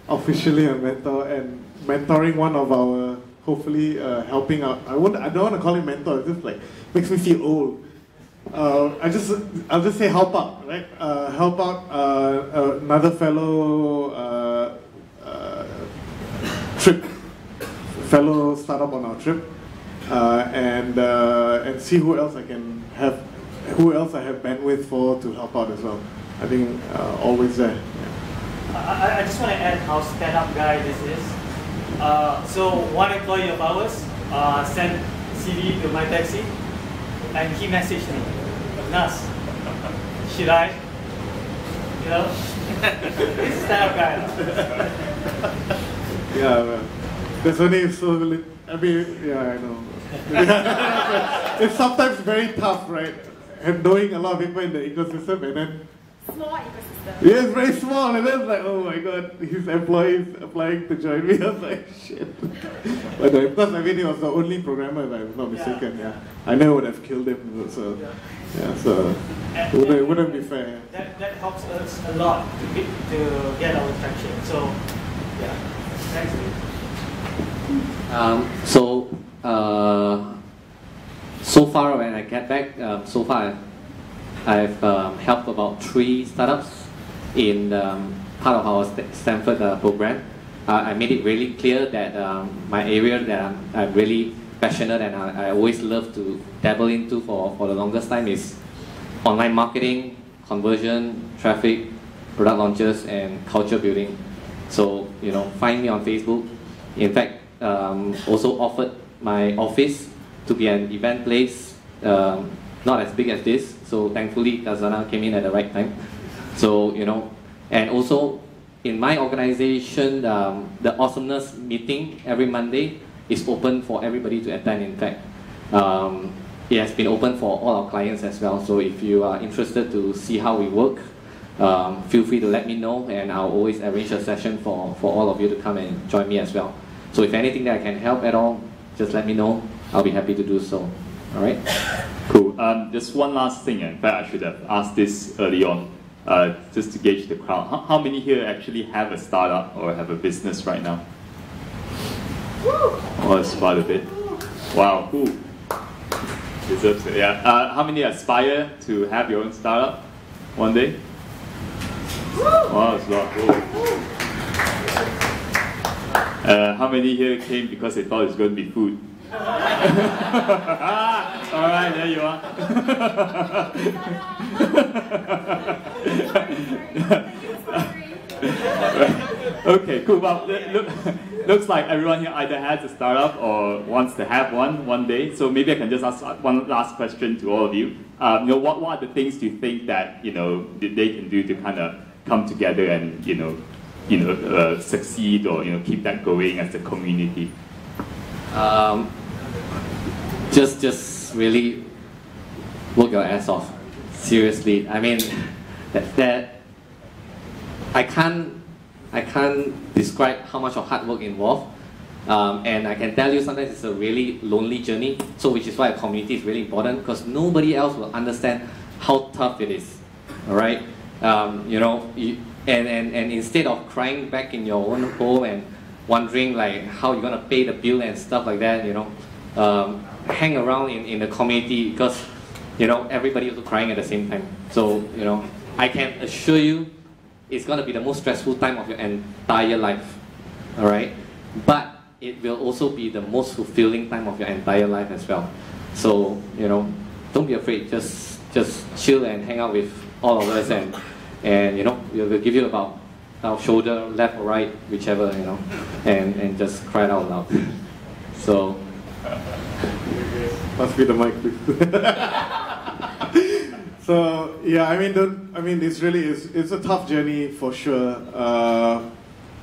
officially a mentor, and mentoring one of our, hopefully helping out. I don't want to call him mentor, it's just like, makes me feel old. I'll just say help out, right? Help out another fellow fellow startup on our trip, and see who else I have bandwidth for to help out as well. I think always there. I just want to add how stand-up guy this is. So one employee of ours sent CV to MaTaxi, and he messaged me, Nas, should I? You know, this is stand-up guy. Yeah, well, there's only so little. I mean, yeah, I know. It's sometimes very tough, right? And knowing a lot of people in the ecosystem, and then Small ecosystem. yeah, it's very small, and then it's like, oh my god, his employees applying to join me. I was like, shit. But because I mean, he was the only programmer, if I'm not mistaken. Yeah, I never would have killed him. So yeah, so it wouldn't be fair. That helps us a lot to get our traction. So yeah, thanks. So far when I get back, so far I've helped about 3 startups in part of our Stanford program. I made it really clear that my area that I'm really passionate and I always love to dabble into for the longest time is online marketing, conversion, traffic, product launches, and culture building. So, you know, find me on Facebook. In fact, also offered my office to be an event place, not as big as this. So thankfully, Kazana came in at the right time. So, you know, and also in my organization, the awesomeness meeting every Monday is open for everybody to attend. In fact, it has been open for all our clients as well. So if you are interested to see how we work, feel free to let me know, and I'll always arrange a session for all of you to come and join me as well. So if anything that I can help at all, just let me know. I'll be happy to do so. All right? Cool. Just one last thing. In fact, I should have asked this early on, just to gauge the crowd. How many here actually have a startup or have a business right now? Oh, it's quite a bit. Wow, cool. Deserves it, yeah. How many aspire to have your own startup one day? Wow, it's a lot. Cool. How many here came because they thought it was going to be food? Alright, there you are. Okay, cool. Well, looks like everyone here either has a startup or wants to have one day. So maybe I can just ask one last question to all of you. You know, what are the things do you think that they can do to kind of come together and succeed or keep that going as a community? Just really work your ass off. Seriously, I mean that I can't I can't describe how much of hard work involved. And I can tell you sometimes it's a really lonely journey, so which is why a community is really important, because nobody else will understand how tough it is. All right, you know, and instead of crying back in your own home and wondering like how you're gonna pay the bill and stuff like that, you know, hang around in the community, because you know everybody is crying at the same time. So you know, I can assure you, it's gonna be the most stressful time of your entire life. All right, but it will also be the most fulfilling time of your entire life as well. So, you know, don't be afraid, just chill and hang out with all of us, and you know, we'll give you about our shoulder, left or right, whichever, you know, and just cry it out loud. So, must be the mic, please. So, yeah, I mean, it's really, it's a tough journey for sure.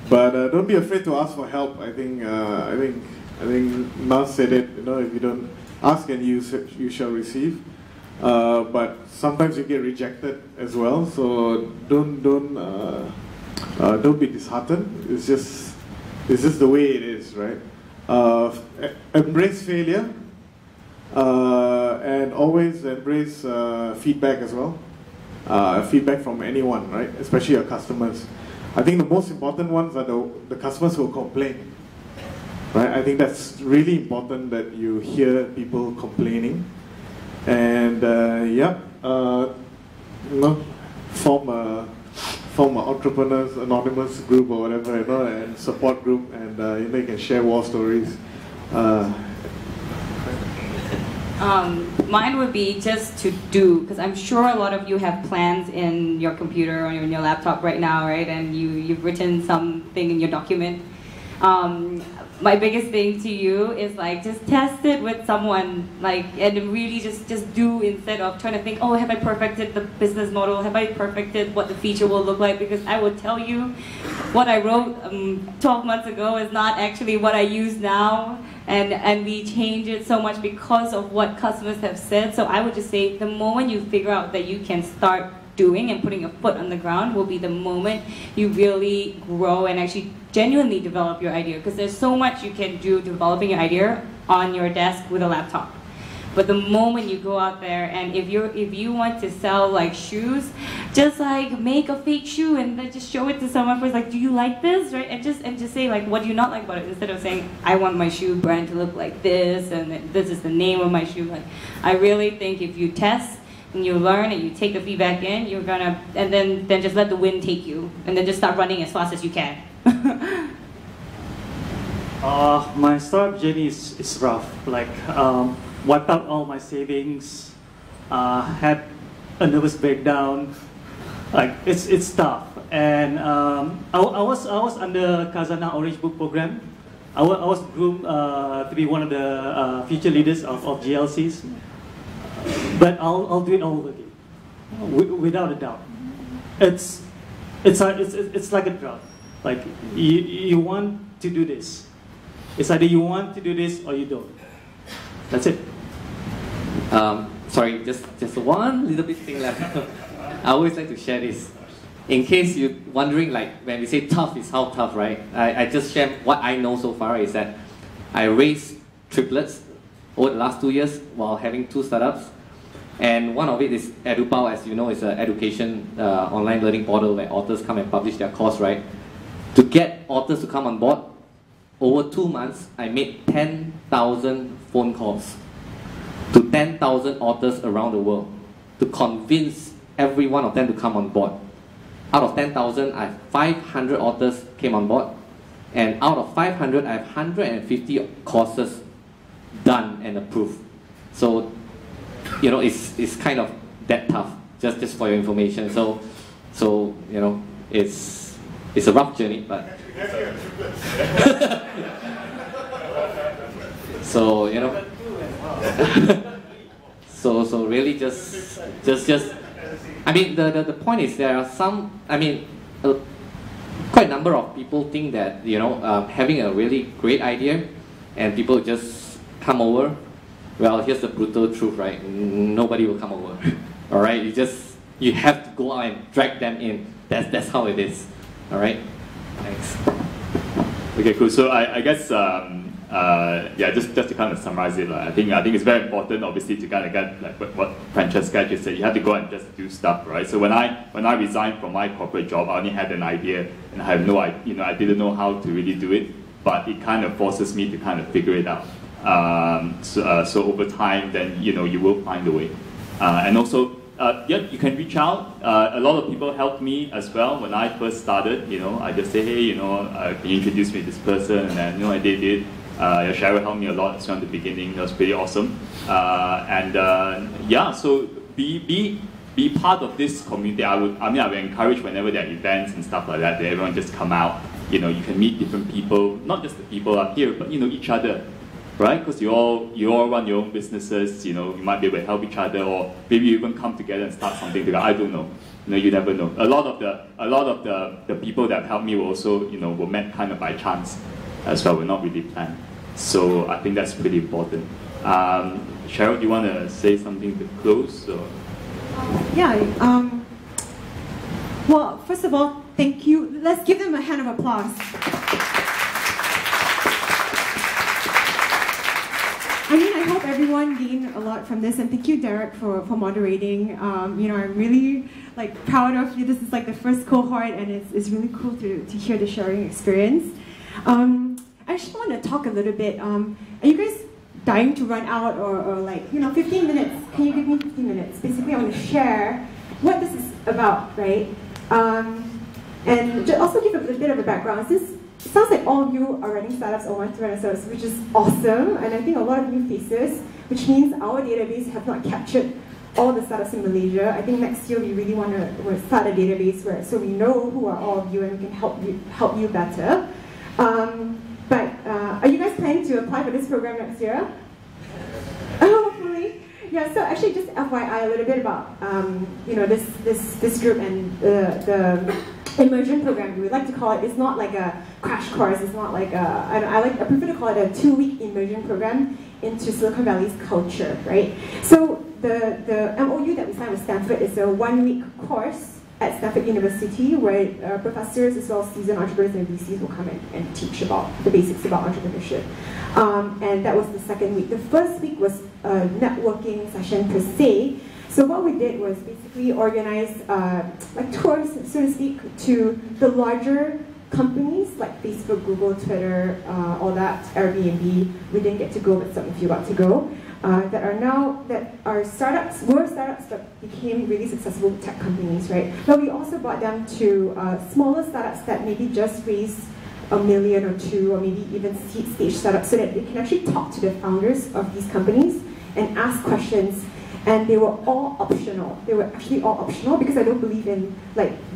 But don't be afraid to ask for help. I think Nas said it. You know, if you don't ask, and you shall receive. But sometimes you get rejected as well. So don't be disheartened. It's just the way it is, right? Embrace failure, and always embrace feedback as well. Feedback from anyone, right? Especially your customers. I think the most important ones are the customers who complain, right? I think that's really important that you hear people complaining, and you know, form a entrepreneurs anonymous group or whatever, you know, and support group, and you know, you can share war stories. Mine would be just to do, because I'm sure a lot of you have plans in your computer or in your laptop right now, right? And you've written something in your document. My biggest thing to you is like, just test it with someone, like, and really just do, instead of trying to think, oh, have I perfected the business model? Have I perfected what the feature will look like? Because I will tell you, what I wrote 12 months ago is not actually what I use now. And we change it so much because of what customers have said. So I would just say the moment you figure out that you can start doing and putting a foot on the ground will be the moment you really grow and actually genuinely develop your idea. Because there's so much you can do developing your idea on your desk with a laptop. But the moment you go out there, and if you want to sell like shoes, just like make a fake shoe and then just show it to someone first, like, do you like this, right? And just say like, what do you not like about it, instead of saying, I want my shoe brand to look like this, and this is the name of my shoe. Like, I really think if you test and you learn and you take the feedback in, you're gonna, and then just let the wind take you, and then just start running as fast as you can. My startup journey is rough. Like, wiped out all my savings, had a nervous breakdown. Like, it's tough. And I was under Kazana Orange Book program. I was groomed to be one of the future leaders of GLCs. But I'll do it all over again, without a doubt. It's like a drug. Like, you want to do this. It's either you want to do this or you don't. That's it. Sorry, just one little bit thing left. I always like to share this. In case you're wondering, like, when we say tough is how tough, right? I just share what I know so far is that I raised triplets over the last 2 years while having 2 startups. And one of it is EduPao, as you know, is an education online learning portal where authors come and publish their course, right? To get authors to come on board, over 2 months, I made 10,000 phone calls to 10,000 authors around the world to convince every one of them to come on board. Out of 10,000, I have 500 authors came on board, and out of 500, I have 150 courses done and approved. So, you know, it's kind of that tough, just for your information. So you know, it's a rough journey, but so, you know, so really just I mean, the point is, there are some, I mean, quite a number of people think that, you know, having a really great idea and people just come over. Well, here's the brutal truth, right? Nobody will come over. All right, you have to go out and drag them in. That's how it is. All right. Okay, cool. So I guess yeah, just to kind of summarize it, I think it's very important, obviously, to kind of get like what Francesca just said. You have to go and just do stuff, right? So when I resigned from my corporate job, I only had an idea, and I have no, I didn't know how to really do it. But it kind of forces me to kind of figure it out. So over time, then you will find a way. And also, yeah, you can reach out. A lot of people helped me as well when I first started. I just say, hey, can you introduce me to this person, and then I did. Cheryl helped me a lot as well in the beginning. That was pretty awesome. Yeah, so be part of this community. I would encourage whenever there are events and stuff like that everyone just come out. You can meet different people, not just the people up here, but each other, right? Because you all run your own businesses. You might be able to help each other, or maybe you even come together and start something together. I don't know. You never know. A lot of the people that helped me were also were met kind of by chance as well. We're not really planned. So I think that's pretty important. Cheryl, do you want to say something to close? Or? Yeah. Well, first of all, thank you. Let's give them a hand of applause. I hope everyone gained a lot from this, and thank you, Derek, for moderating. I'm really proud of you. This is the first cohort, and it's really cool to hear the sharing experience. I actually want to talk a little bit. Are you guys dying to run out, or 15 minutes? Can you give me 15 minutes? Basically, I want to share what this is about, right? And to also give a bit of a background. This sounds like all of you are running startups or want to run startups, which is awesome. And I think a lot of new faces, which means our database have not captured all the startups in Malaysia. I think next year we really want to start a database so we know who are all of you and we can help you better. But are you guys planning to apply for this program next year? Hopefully. Yeah, so actually just FYI a little bit about this group and the immersion program, we would like to call it. It's not like a crash course, it's not like I prefer to call it a 2-week immersion program into Silicon Valley's culture, right? So the MOU that we signed with Stanford is a 1-week course at Stanford University where professors as well as seasoned entrepreneurs and VCs will come in and teach about the basics about entrepreneurship. And that was the second week. The first week was a networking session per se. So what we did was basically organize tours, so to speak, to the larger companies like Facebook, Google, Twitter, all that, Airbnb. We didn't get to go, but some of you got to go. That are startups, were startups that became really successful tech companies, right? But we also brought them to smaller startups that maybe just raised $1 million or $2 million, or maybe even seed stage startups, so that they can actually talk to the founders of these companies and ask questions. And they were all optional. They were actually all optional because I don't believe in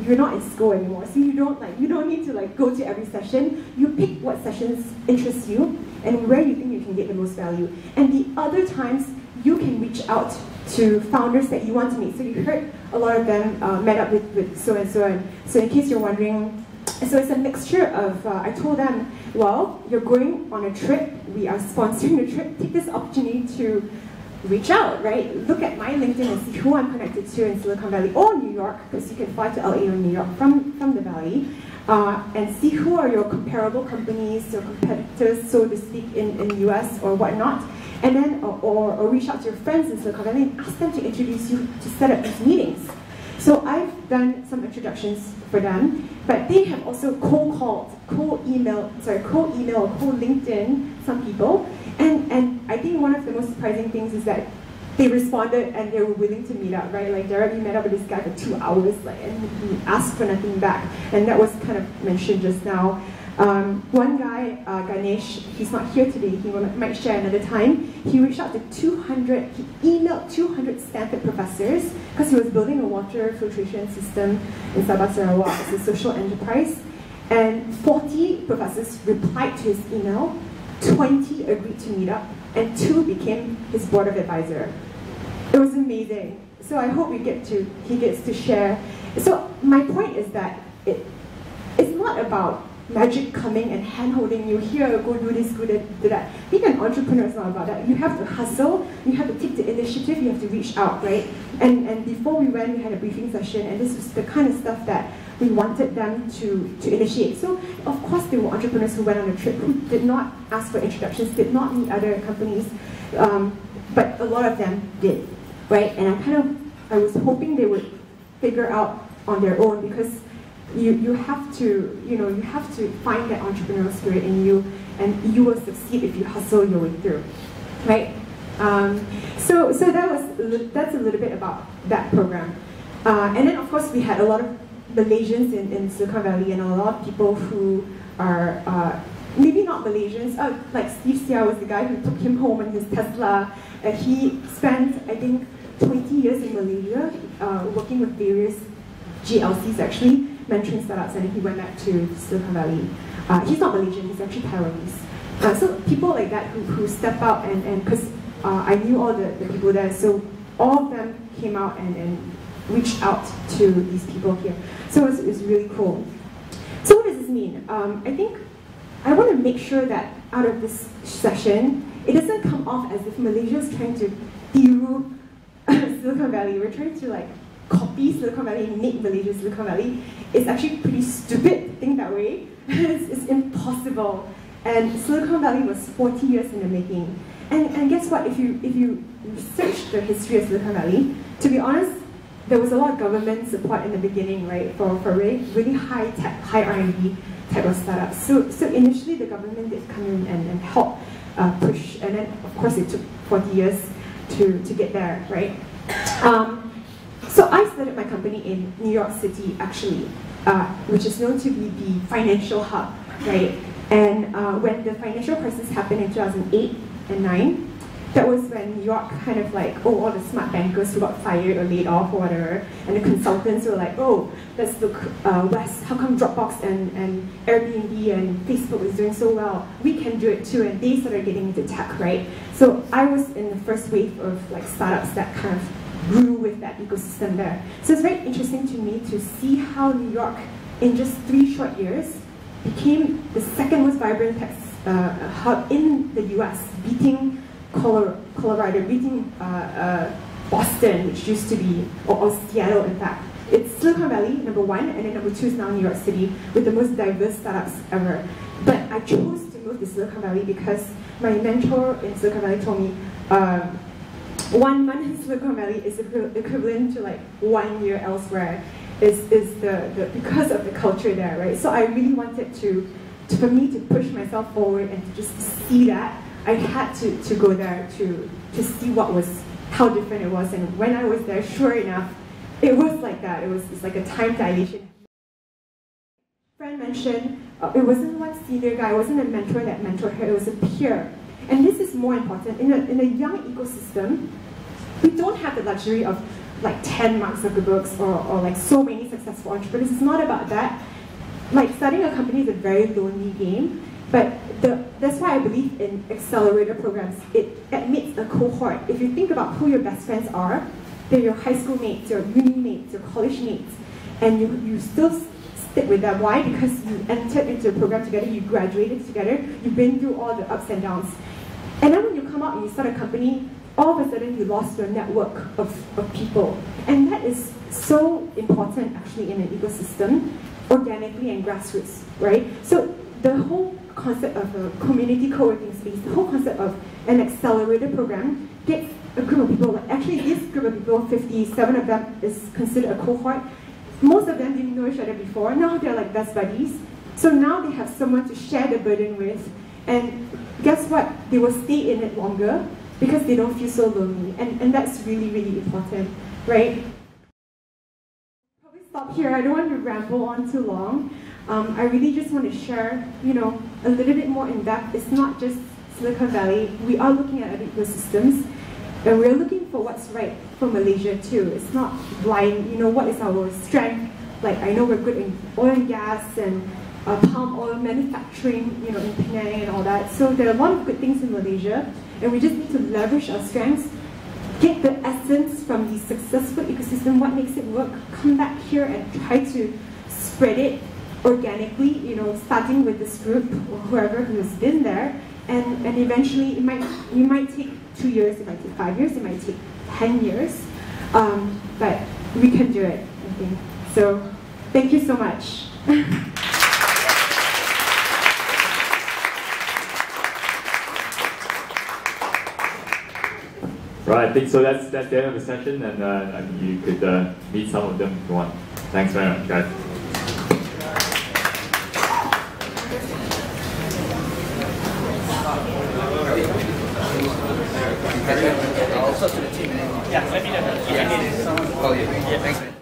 you're not in school anymore. So you don't need to go to every session. You pick what sessions interest you and where you think you can get the most value. And the other times you can reach out to founders that you want to meet. So you heard a lot of them met up with so and so. And so in case you're wondering, so it's a mixture of. I told them, well, you're going on a trip. We are sponsoring the trip. Take this opportunity to reach out, right? Look at my LinkedIn and see who I'm connected to in Silicon Valley or New York, because you can fly to LA or New York from the Valley, and see who are your comparable companies, your competitors, so to speak, in the US or whatnot, and then or reach out to your friends in Silicon Valley and ask them to introduce you to set up these meetings. So I've done some introductions for them, but they have also co-called, co-email, co-LinkedIn some people. And I think one of the most surprising things is that they responded and they were willing to meet up, right? Like Derek, we met up with this guy for 2 hours, and he asked for nothing back. And that was kind of mentioned just now. One guy, Ganesh, he's not here today, he might share another time. He reached out to he emailed 200 Stanford professors because he was building a water filtration system in Sabah Sarawak. It's a social enterprise. And 40 professors replied to his email, 20 agreed to meet up, and 2 became his board of advisor. It was amazing. So I hope he gets to share. So my point is that it's not about MaGIC coming and hand-holding you, here, go do this, go do that. Being an entrepreneur is not about that. You have to hustle, you have to take the initiative, you have to reach out, right? And before we went, we had a briefing session, and this was the kind of stuff that we wanted them to initiate. So of course there were entrepreneurs who went on a trip who did not ask for introductions, did not meet other companies, but a lot of them did, right? And I was hoping they would figure out on their own, because you have to find that entrepreneurial spirit in you, and you will succeed if you hustle your way through, right? So that's a little bit about that program. And then of course we had a lot of Malaysians in Silicon Valley, and a lot of people who are maybe not Malaysians. Like Steve Seah was the guy who took him home in his Tesla. He spent, I think, 20 years in Malaysia working with various GLCs actually, mentoring startups, and then he went back to Silicon Valley. He's not Malaysian, he's actually Taiwanese. So people like that who step out, and because I knew all the people there, so all of them came out and reached out to these people here. So it was really cool. So what does this mean? I think I want to make sure that out of this session, it doesn't come off as if Malaysia is trying to tiru Silicon Valley. We're trying to like copy Silicon Valley, make Malaysia Silicon Valley. It's actually pretty stupid to think that way. It's impossible. And Silicon Valley was 40 years in the making. And guess what? If you research the history of Silicon Valley, to be honest, there was a lot of government support in the beginning, right, for really high tech, high R&D type of startups. So initially the government did come in and help push, and then of course it took 40 years to get there, right? So I started my company in New York City, actually, which is known to be the financial hub, right? And when the financial crisis happened in 2008 and 9, that was when New York kind of like, oh, all the smart bankers who got fired or laid off or whatever, and the consultants were like, oh, let's look west. How come Dropbox and Airbnb and Facebook is doing so well? We can do it too, and they started getting into tech, right? So I was in the first wave of like startups that kind of grew with that ecosystem there. So it's very interesting to me to see how New York, in just 3 short years, became the second most vibrant tech hub in the US, beating Colorado, beating Boston, which used to be, or Seattle in fact. It's Silicon Valley, number 1, and then number 2 is now New York City, with the most diverse startups ever. But I chose to move to Silicon Valley because my mentor in Silicon Valley told me 1 month in Silicon Valley is equivalent to like 1 year elsewhere, because of the culture there, right? So I really wanted for me to push myself forward and to just see that. I had to go there to see how different it was, and when I was there, sure enough, it was like that. It's like a time dilation. Friend mentioned it wasn't one senior guy, it wasn't a mentor that mentored her, it was a peer. And this is more important. In a young ecosystem, we don't have the luxury of like 10 Mark Zuckerbergs or like so many successful entrepreneurs. It's not about that. Like starting a company is a very lonely game, but that's why I believe in accelerator programs. It admits a cohort. If you think about who your best friends are, they're your high school mates, your uni mates, your college mates, and you still stick with them. Why? Because you entered into a program together, you graduated together, you've been through all the ups and downs. And then when you come out and you start a company, all of a sudden you lost your network of people. And that is so important actually in an ecosystem, organically and grassroots, right? So the whole concept of a community co-working space, the whole concept of an accelerator program gets a group of people, like actually this group of people, 57 of them is considered a cohort. Most of them didn't know each other before, now they're like best buddies. So now they have someone to share the burden with, and guess what? They will stay in it longer because they don't feel so lonely, and that's really, really important, right? Probably stop here, I don't want to ramble on too long. I really just want to share, a little bit more in depth. It's not just Silicon Valley. We are looking at other ecosystems, and we're looking for what's right for Malaysia too. It's not blind. What is our strength? Like I know we're good in oil and gas and palm oil manufacturing, in Penang and all that. So there are a lot of good things in Malaysia, and we just need to leverage our strengths, get the essence from the successful ecosystem, what makes it work, come back here and try to spread it organically, starting with this group or whoever who's been there, and eventually it might take 2 years, it might take 5 years, it might take 10 years, but we can do it, I think. So Thank you so much. Right, I think so. That's the end of the session, and I mean, you could meet some of them if you want. Thanks very much, guys. Also to the team. Yeah, let me know. Yeah, thanks.